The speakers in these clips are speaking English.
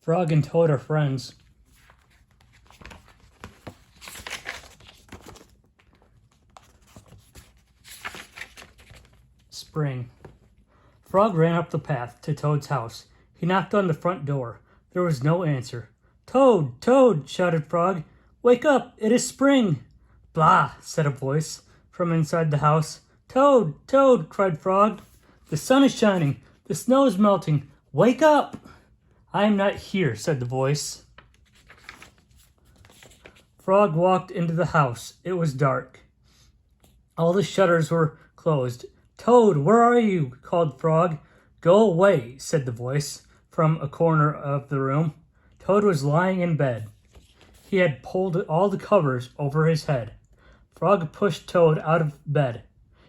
Frog and Toad are friends. Spring. Frog ran up the path to Toad's house. He knocked on the front door. There was no answer. "Toad, Toad," shouted Frog. "Wake up, it is spring." "Blah," said a voice from inside the house. "Toad, Toad," cried Frog. "The sun is shining. The snow is melting. Wake up." "I am not here," said the voice. Frog walked into the house. It was dark. All the shutters were closed. "Toad, where are you?" called Frog. "Go away," said the voice from a corner of the room. Toad was lying in bed. He had pulled all the covers over his head. Frog pushed Toad out of bed.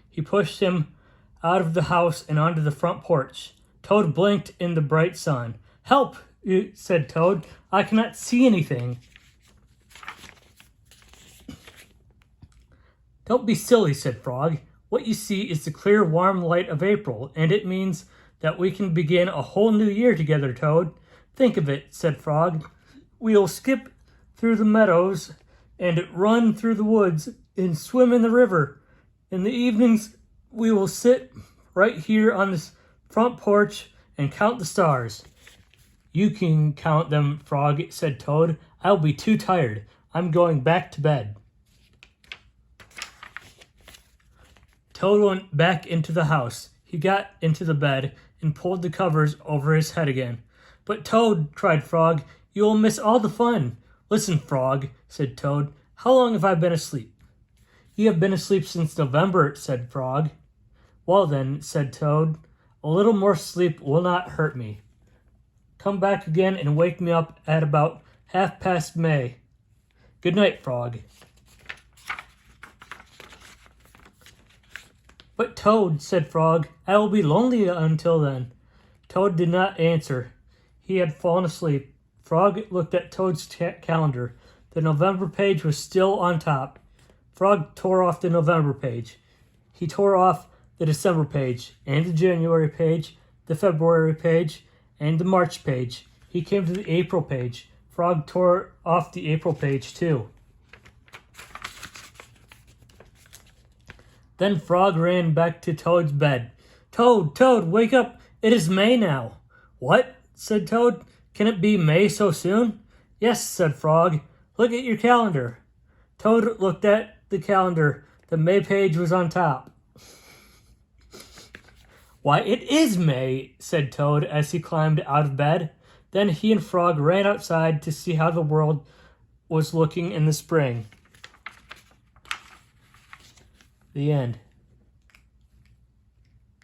He pushed him out of the house and onto the front porch. Toad blinked in the bright sun. "Help," said Toad. "I cannot see anything." "Don't be silly," said Frog. "What you see is the clear, warm light of April, and it means that we can begin a whole new year together, Toad. Think of it," said Frog. "We'll skip through the meadows and run through the woods and swim in the river. In the evenings, we will sit right here on this front porch and count the stars." "You can count them, Frog," said Toad. "I'll be too tired. I'm going back to bed." Toad went back into the house. He got into the bed and pulled the covers over his head again. "But Toad," cried Frog, "you will miss all the fun." "Listen, Frog," said Toad. "How long have I been asleep?" "You have been asleep since November," said Frog. "Well then," said Toad, "a little more sleep will not hurt me. Come back again and wake me up at about 1/2 May. Good night, Frog." "But Toad," said Frog, "I will be lonely until then." Toad did not answer. He had fallen asleep. Frog looked at Toad's calendar. The November page was still on top. Frog tore off the November page. He tore off the December page, and the January page, the February page, and the March page. He came to the April page. Frog tore off the April page too. Then Frog ran back to Toad's bed. "Toad, Toad, wake up! It is May now." "What?" said Toad. "Can it be May so soon?" "Yes," said Frog. "Look at your calendar." Toad looked at the calendar. The May page was on top. "Why, it is May," said Toad as he climbed out of bed. Then he and Frog ran outside to see how the world was looking in the spring. The end.